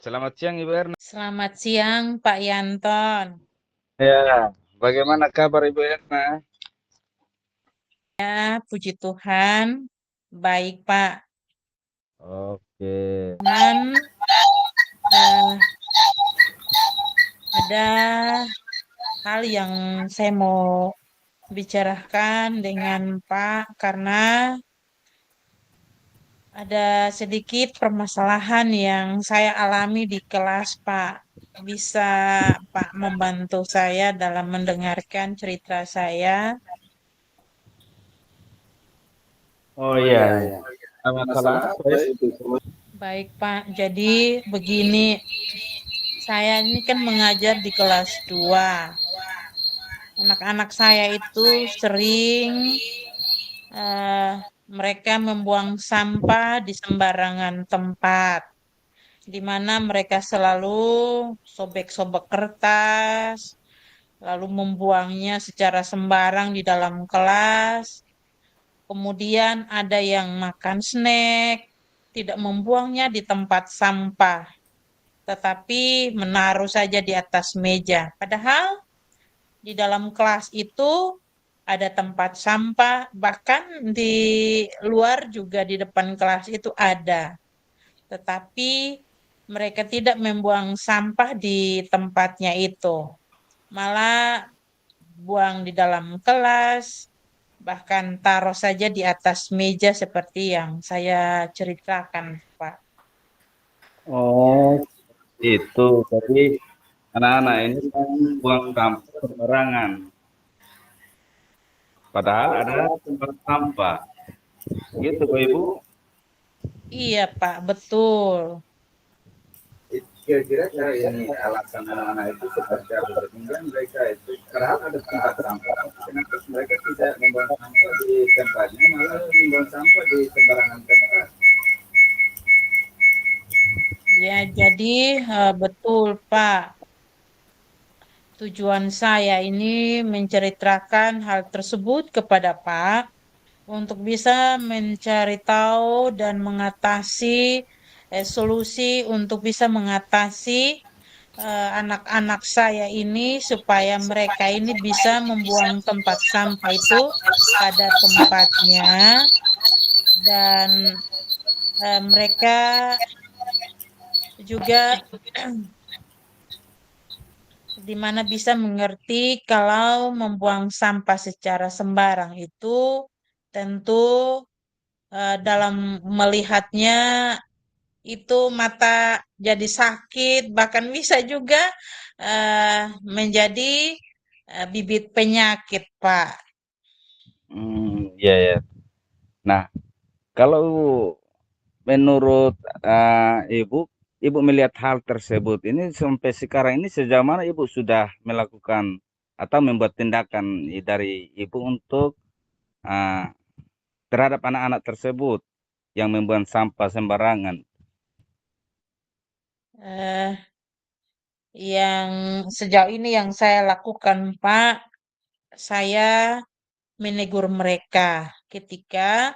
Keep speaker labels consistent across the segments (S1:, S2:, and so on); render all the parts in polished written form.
S1: Selamat siang Ibu Erna.
S2: Selamat siang, Pak Yanton.
S1: Ya, bagaimana kabar Ibu Erna?
S2: Ya, puji Tuhan. Baik, Pak.
S1: Oke.
S2: Cuman eh, ada hal yang saya mau bicarakan dengan Pak karena ada sedikit permasalahan yang saya alami di kelas, Pak. Bisa Pak membantu saya dalam mendengarkan cerita saya?
S1: Oh iya, iya. Masalah apa ya?
S2: Baik, Pak. Jadi begini, saya ini kan mengajar di kelas 2. Anak-anak saya itu sering eh, mereka membuang sampah di sembarangan tempat, di mana mereka selalu sobek-sobek kertas, lalu membuangnya secara sembarang di dalam kelas. Kemudian ada yang makan snack, tidak membuangnya di tempat sampah, tetapi menaruh saja di atas meja. Padahal di dalam kelas itu ada tempat sampah, bahkan di luar juga di depan kelas itu ada. Tetapi mereka tidak membuang sampah di tempatnya itu. Malah buang di dalam kelas, bahkan taruh saja di atas meja seperti yang saya ceritakan, Pak.
S1: Oh, itu. Jadi anak-anak ini kan buang sampah sembarangan. Padahal ada tempat sampah. Gitu Pak Ibu.
S2: Iya, Pak, betul.
S1: Kira-kira cara ini alasan anak-anak itu seperti apa? Sehingga mereka itu, padahal ada tempat sampah. Kenapa mereka tidak membuang sampah di tempatnya, malah membuang sampah di sembarangan tempat?
S2: Ya, jadi betul, Pak. Tujuan saya ini menceritakan hal tersebut kepada Pak untuk bisa mencari tahu dan mengatasi solusi untuk bisa mengatasi anak-anak saya ini supaya mereka ini bisa membuang tempat sampah itu pada tempatnya dan mereka juga di mana bisa mengerti kalau membuang sampah secara sembarang itu tentu dalam melihatnya itu mata jadi sakit, bahkan bisa juga menjadi bibit penyakit, Pak.
S1: Iya ya. Nah, kalau menurut Ibu, Ibu melihat hal tersebut ini sampai sekarang ini sejauh mana Ibu sudah melakukan atau membuat tindakan dari Ibu untuk uh, terhadap anak-anak tersebut yang membuang sampah sembarangan?
S2: Eh, yang sejauh ini yang saya lakukan, Pak, saya menegur mereka ketika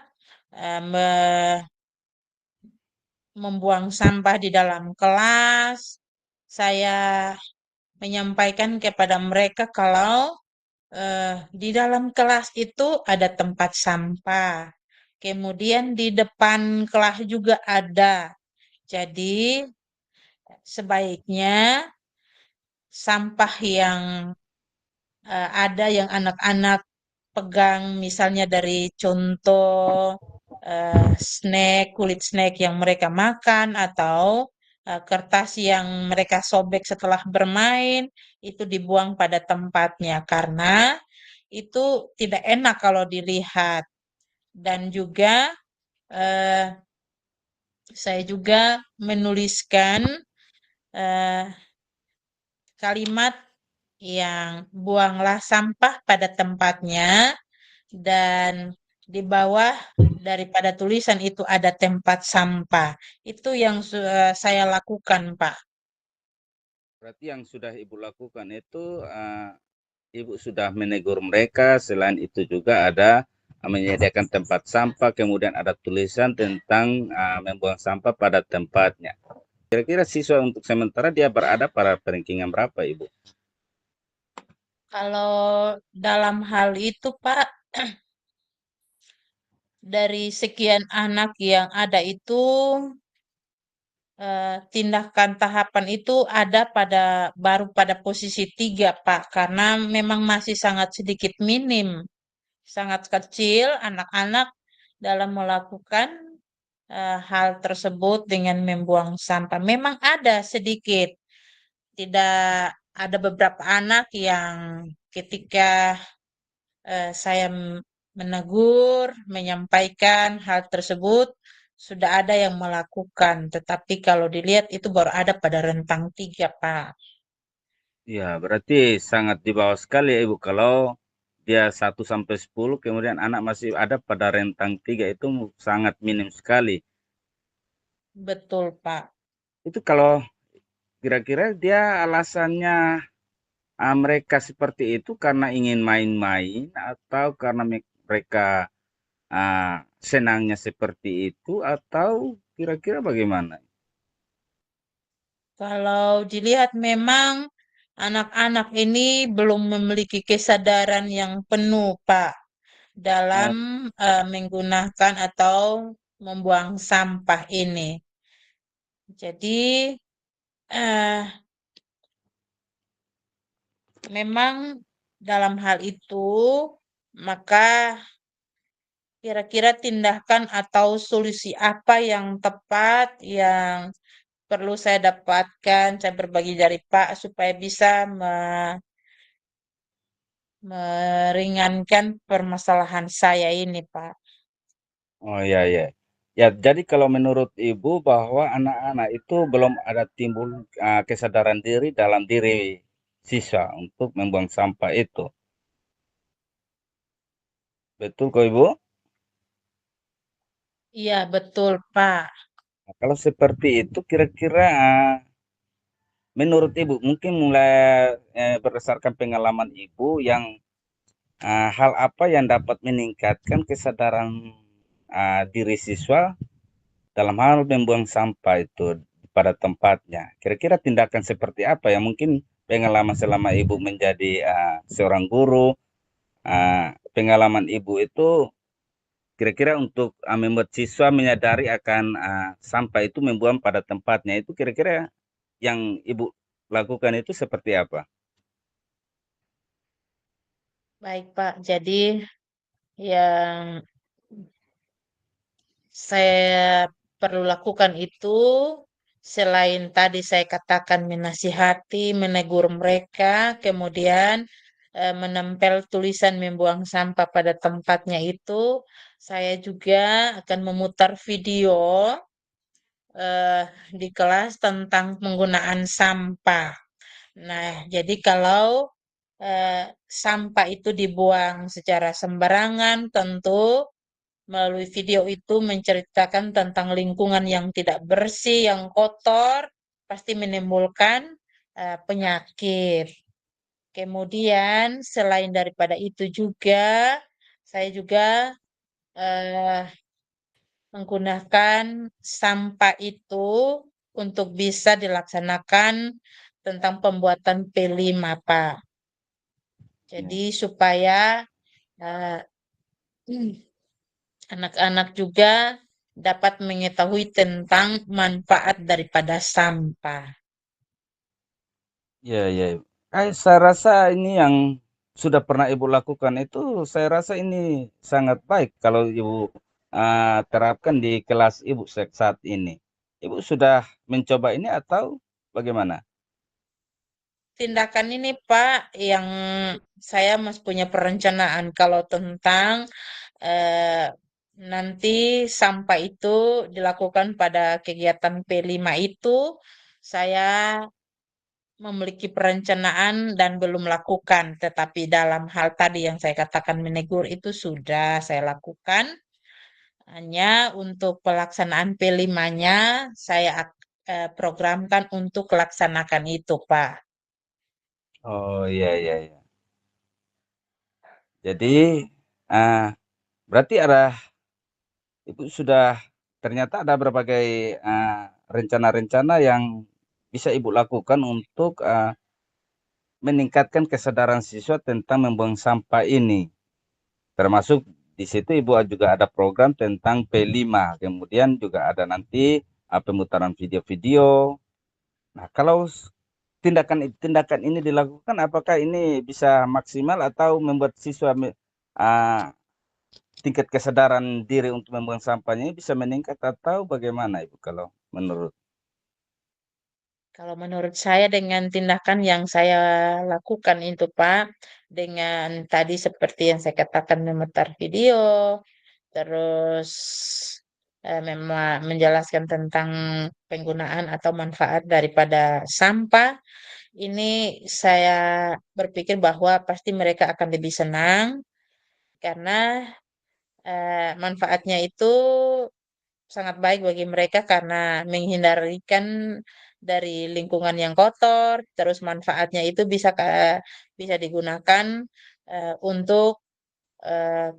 S2: membuang sampah di dalam kelas. Saya menyampaikan kepada mereka kalau di dalam kelas itu ada tempat sampah. Kemudian di depan kelas juga ada. Jadi sebaiknya sampah yang ada yang anak-anak pegang misalnya dari contoh snack, kulit snack yang mereka makan atau kertas yang mereka sobek setelah bermain itu dibuang pada tempatnya karena itu tidak enak kalau dilihat dan juga eh, saya juga menuliskan eh, kalimat yang buanglah sampah pada tempatnya dan di bawah daripada tulisan itu ada tempat sampah. Itu yang saya lakukan, Pak.
S1: Berarti yang sudah Ibu lakukan itu Ibu sudah menegur mereka, selain itu juga ada menyediakan tempat sampah, kemudian ada tulisan tentang membuang sampah pada tempatnya. Kira-kira siswa untuk sementara dia berada pada peringkingan berapa, Ibu?
S2: Kalau dalam hal itu, Pak, dari sekian anak yang ada itu, tindakan tahapan itu ada baru pada posisi 3, Pak, karena memang masih sangat sedikit minim, sangat kecil anak-anak dalam melakukan hal tersebut dengan membuang sampah. Memang ada sedikit, tidak ada beberapa anak yang ketika saya menegur, menyampaikan hal tersebut, sudah ada yang melakukan. Tetapi kalau dilihat itu baru ada pada rentang 3, Pak.
S1: Ya, berarti sangat di bawah sekali ya, Ibu. Kalau dia 1 sampai 10, kemudian anak masih ada pada rentang 3 itu sangat minim sekali.
S2: Betul, Pak.
S1: Itu kalau kira-kira dia alasannya mereka seperti itu karena ingin main-main atau karena mereka senangnya seperti itu atau kira-kira bagaimana?
S2: Kalau dilihat memang anak-anak ini belum memiliki kesadaran yang penuh, Pak, dalam
S1: Oh,
S2: menggunakan atau membuang sampah ini. Jadi, eh, memang dalam hal itu, maka kira-kira tindakan atau solusi apa yang tepat yang perlu saya dapatkan, saya berbagi dari Pak supaya bisa meringankan permasalahan saya ini, Pak.
S1: oh ya ya. Ya, jadi kalau menurut Ibu bahwa anak-anak itu belum ada timbul kesadaran diri dalam diri siswa untuk membuang sampah itu. Betul kok Ibu?
S2: Iya, betul, Pak.
S1: Nah, kalau seperti itu kira-kira menurut Ibu mungkin mulai berdasarkan pengalaman Ibu yang hal apa yang dapat meningkatkan kesadaran diri siswa dalam hal membuang sampah itu pada tempatnya. Kira-kira tindakan seperti apa yang mungkin pengalaman selama Ibu menjadi seorang guru, pengalaman Ibu itu kira-kira untuk membuat siswa menyadari akan sampah itu membuang pada tempatnya itu kira-kira yang Ibu lakukan itu seperti apa?
S2: Baik, Pak. Jadi yang saya perlu lakukan itu selain tadi saya katakan menasihati, menegur mereka, kemudian menempel tulisan membuang sampah pada tempatnya itu, saya juga akan memutar video eh, di kelas tentang penggunaan sampah. Nah, jadi kalau sampah itu dibuang secara sembarangan, tentu melalui video itu menceritakan tentang lingkungan yang tidak bersih, yang kotor, pasti menimbulkan penyakit. Kemudian selain daripada itu juga, saya juga eh, menggunakan sampah itu untuk bisa dilaksanakan tentang pembuatan P5, Pak.
S1: Ya.
S2: Jadi supaya eh, anak-anak juga dapat mengetahui tentang manfaat daripada sampah.
S1: Ya, ya. Saya rasa ini yang sudah pernah Ibu lakukan itu, saya rasa ini sangat baik kalau Ibu terapkan di kelas Ibu saat ini. Ibu sudah mencoba ini atau bagaimana?
S2: Tindakan ini, Pak, yang saya masih punya perencanaan kalau tentang eh, nanti sampah itu dilakukan pada kegiatan P5 itu, saya memiliki perencanaan dan belum lakukan, tetapi dalam hal tadi yang saya katakan menegur itu sudah saya lakukan. Hanya untuk pelaksanaan P5-nya saya programkan untuk laksanakan itu, Pak.
S1: Oh iya iya iya. Jadi ah, berarti ada Ibu sudah ternyata ada berbagai rencana-rencana yang bisa Ibu lakukan untuk meningkatkan kesadaran siswa tentang membuang sampah ini. Termasuk di situ Ibu juga ada program tentang P5, kemudian juga ada nanti pemutaran video-video. Nah, kalau tindakan ini dilakukan, apakah ini bisa maksimal atau membuat siswa uh, tingkat kesadaran diri untuk membuang sampahnya ini bisa meningkat atau bagaimana Ibu kalau menurut?
S2: Kalau menurut saya dengan tindakan yang saya lakukan itu Pak, dengan tadi seperti yang saya katakan memutar video, terus memang menjelaskan tentang penggunaan atau manfaat daripada sampah, ini saya berpikir bahwa pasti mereka akan lebih senang karena manfaatnya itu sangat baik bagi mereka karena menghindarkan dari lingkungan yang kotor, terus manfaatnya itu bisa digunakan untuk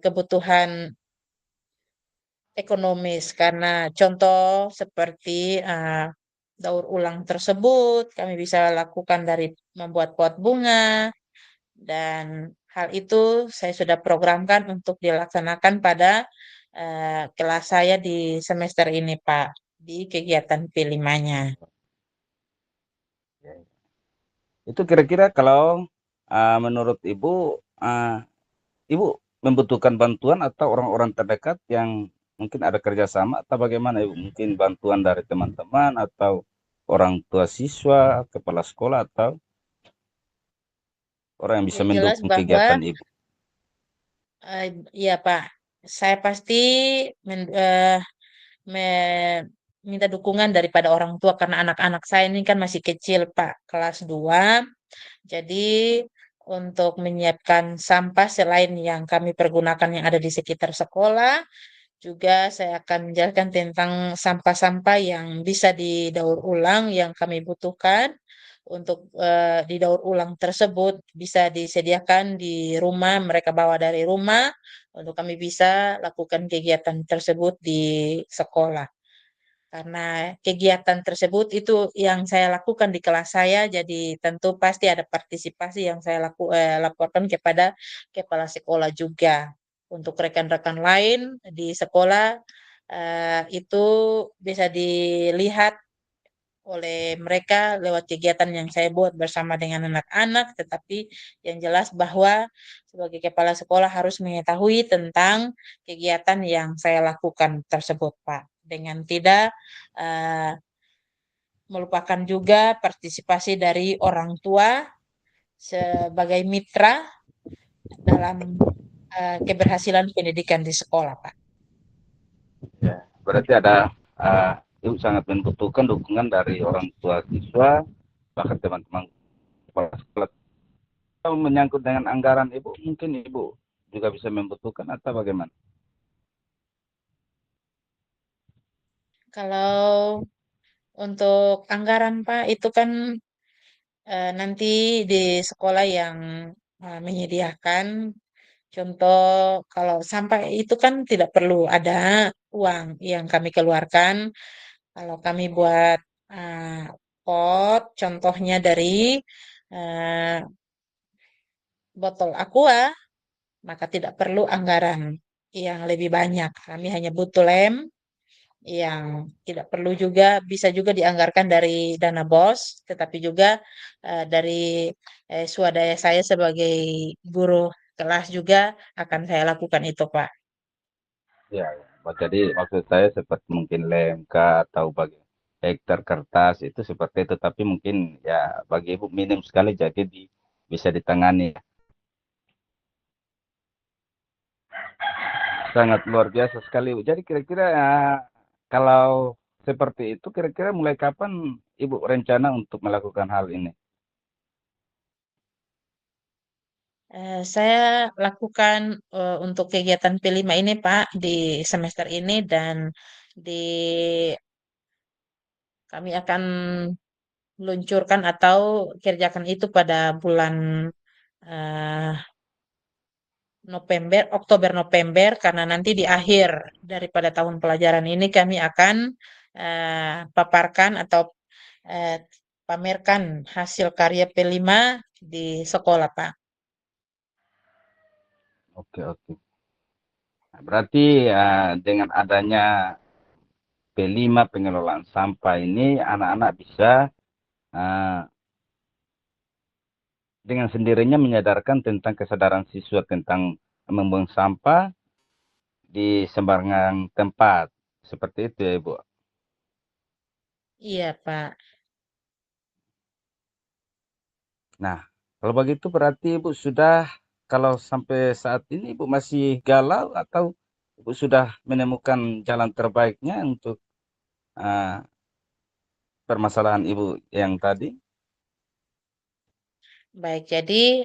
S2: kebutuhan ekonomis karena contoh seperti daur ulang tersebut kami bisa lakukan dari membuat pot bunga dan hal itu saya sudah programkan untuk dilaksanakan pada kelas saya di semester ini, Pak, di kegiatan P5-nya.
S1: Itu kira-kira kalau menurut Ibu, Ibu membutuhkan bantuan atau orang-orang terdekat yang mungkin ada kerjasama atau bagaimana Ibu? Mungkin bantuan dari teman-teman atau orang tua siswa, kepala sekolah atau orang yang bisa
S2: Yang jelas
S1: mendukung
S2: bahwa
S1: kegiatan Ibu.
S2: ya Pak, saya pasti men- eh, minta dukungan daripada orang tua karena anak-anak saya ini kan masih kecil, Pak, kelas 2. Jadi untuk menyiapkan sampah selain yang kami pergunakan yang ada di sekitar sekolah, juga saya akan menjelaskan tentang sampah-sampah yang bisa didaur ulang yang kami butuhkan. Untuk didaur ulang tersebut bisa disediakan di rumah, mereka bawa dari rumah untuk kami bisa lakukan kegiatan tersebut di sekolah. Karena kegiatan tersebut itu yang saya lakukan di kelas saya, jadi tentu pasti ada partisipasi yang saya laporkan kepada kepala sekolah juga. Untuk rekan-rekan lain di sekolah itu bisa dilihat oleh mereka lewat kegiatan yang saya buat bersama dengan anak-anak, tetapi yang jelas bahwa sebagai kepala sekolah harus mengetahui tentang kegiatan yang saya lakukan tersebut, Pak, dengan tidak eh, melupakan juga partisipasi dari orang tua sebagai mitra dalam keberhasilan pendidikan di sekolah, Pak.
S1: Ya, berarti ada Ibu sangat membutuhkan dukungan dari orang tua siswa, bahkan teman-teman kepala sekolah. Kalau menyangkut dengan anggaran Ibu, mungkin Ibu juga bisa membutuhkan atau bagaimana?
S2: Kalau untuk anggaran, Pak, itu kan nanti di sekolah yang menyediakan. Contoh, kalau sampah itu kan tidak perlu ada uang yang kami keluarkan. Kalau kami buat eh, pot, contohnya dari eh, botol aqua, maka tidak perlu anggaran yang lebih banyak. Kami hanya butuh lem yang tidak perlu juga, bisa juga dianggarkan dari dana BOS, tetapi juga dari swadaya saya sebagai guru kelas juga akan saya lakukan itu, Pak.
S1: Ya, ya. Jadi maksud saya seperti mungkin lemka atau bagi hektar kertas itu seperti itu, tapi mungkin ya bagi Ibu minim sekali jadi bisa ditangani. Sangat luar biasa sekali, Ibu. Jadi kira-kira kalau seperti itu kira-kira mulai kapan Ibu rencana untuk melakukan hal ini?
S2: Saya lakukan untuk kegiatan P5 ini, Pak, di semester ini dan di kami akan luncurkan atau kerjakan itu pada bulan eh, November, Oktober, November, karena nanti di akhir daripada tahun pelajaran ini kami akan paparkan atau eh, pamerkan hasil karya P5 di sekolah, Pak.
S1: Oke, oke. Nah, berarti dengan adanya P5 pengelolaan sampah ini, anak-anak bisa ah, dengan sendirinya menyadarkan tentang kesadaran siswa tentang membuang sampah di sembarangan tempat. Seperti itu ya, Ibu.
S2: Iya, Pak.
S1: Nah, kalau begitu berarti Ibu sudah, kalau sampai saat ini Ibu masih galau atau Ibu sudah menemukan jalan terbaiknya untuk ah, permasalahan Ibu yang tadi?
S2: Baik, jadi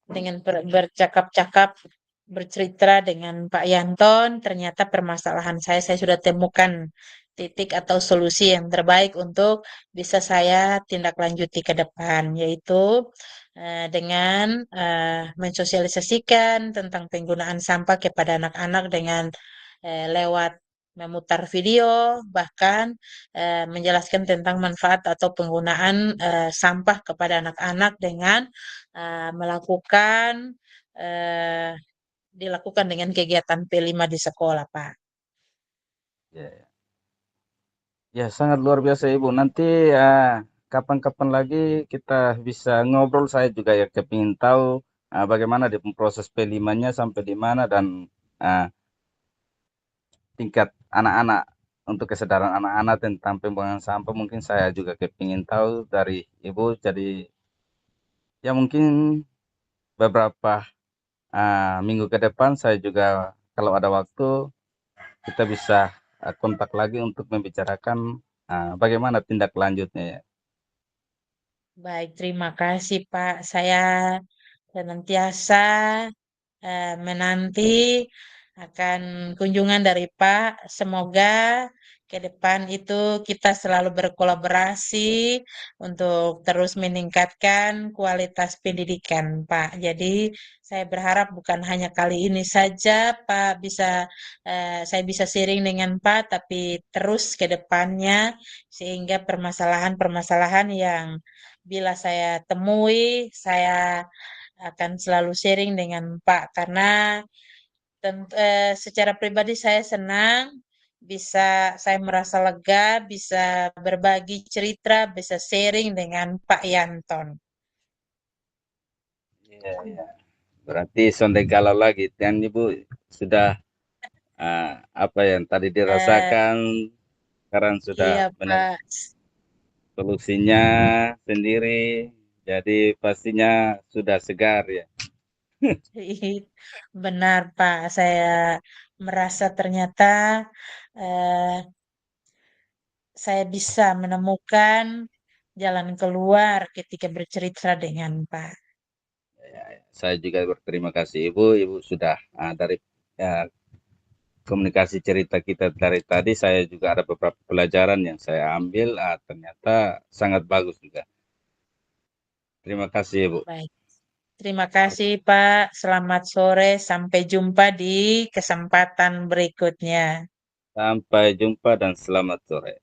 S2: dengan bercakap-cakap, bercerita dengan Pak Yanton, ternyata permasalahan saya sudah temukan titik atau solusi yang terbaik untuk bisa saya tindak lanjuti ke depan, yaitu dengan mensosialisasikan tentang penggunaan sampah kepada anak-anak dengan lewat memutar video, bahkan menjelaskan tentang manfaat atau penggunaan sampah kepada anak-anak dengan melakukan eh, dilakukan dengan kegiatan P5 di sekolah, Pak.
S1: Ya, ya. Ya, sangat luar biasa Ibu. Nanti kapan-kapan lagi kita bisa ngobrol. Saya juga ya kepingin tahu bagaimana di proses P5-nya sampai di mana dan ah, tingkat anak-anak untuk kesadaran anak-anak tentang pembuangan sampah. Mungkin saya juga kepingin tahu dari Ibu. Jadi ya mungkin beberapa minggu ke depan saya juga kalau ada waktu kita bisa kontak lagi untuk membicarakan bagaimana tindak lanjutnya ya.
S2: Baik, terima kasih, Pak. Saya senantiasa menanti akan kunjungan dari Pak. Semoga ke depan itu kita selalu berkolaborasi untuk terus meningkatkan kualitas pendidikan, Pak. Jadi saya berharap bukan hanya kali ini saja Pak saya bisa sharing dengan Pak, tapi terus ke depannya sehingga permasalahan-permasalahan yang bila saya temui, saya akan selalu sharing dengan Pak karena secara pribadi saya senang saya merasa lega, bisa berbagi cerita, bisa sharing dengan Pak Yanton.
S1: Iya, iya. Berarti sonde galau lagi dan Ibu sudah apa yang tadi
S2: Eh,
S1: dirasakan sekarang sudah
S2: iya
S1: menemukan
S2: Pak,
S1: solusinya sendiri. Jadi pastinya sudah segar ya.
S2: benar Pak. Saya merasa ternyata eh, saya bisa menemukan jalan keluar ketika bercerita dengan Pak.
S1: Saya juga berterima kasih Ibu. Ibu sudah dari komunikasi cerita kita dari tadi saya juga ada beberapa pelajaran yang saya ambil ternyata sangat bagus juga. Terima kasih Ibu.
S2: Baik. Terima kasih, Pak. Selamat sore. Sampai jumpa di kesempatan berikutnya.
S1: Sampai jumpa dan selamat sore.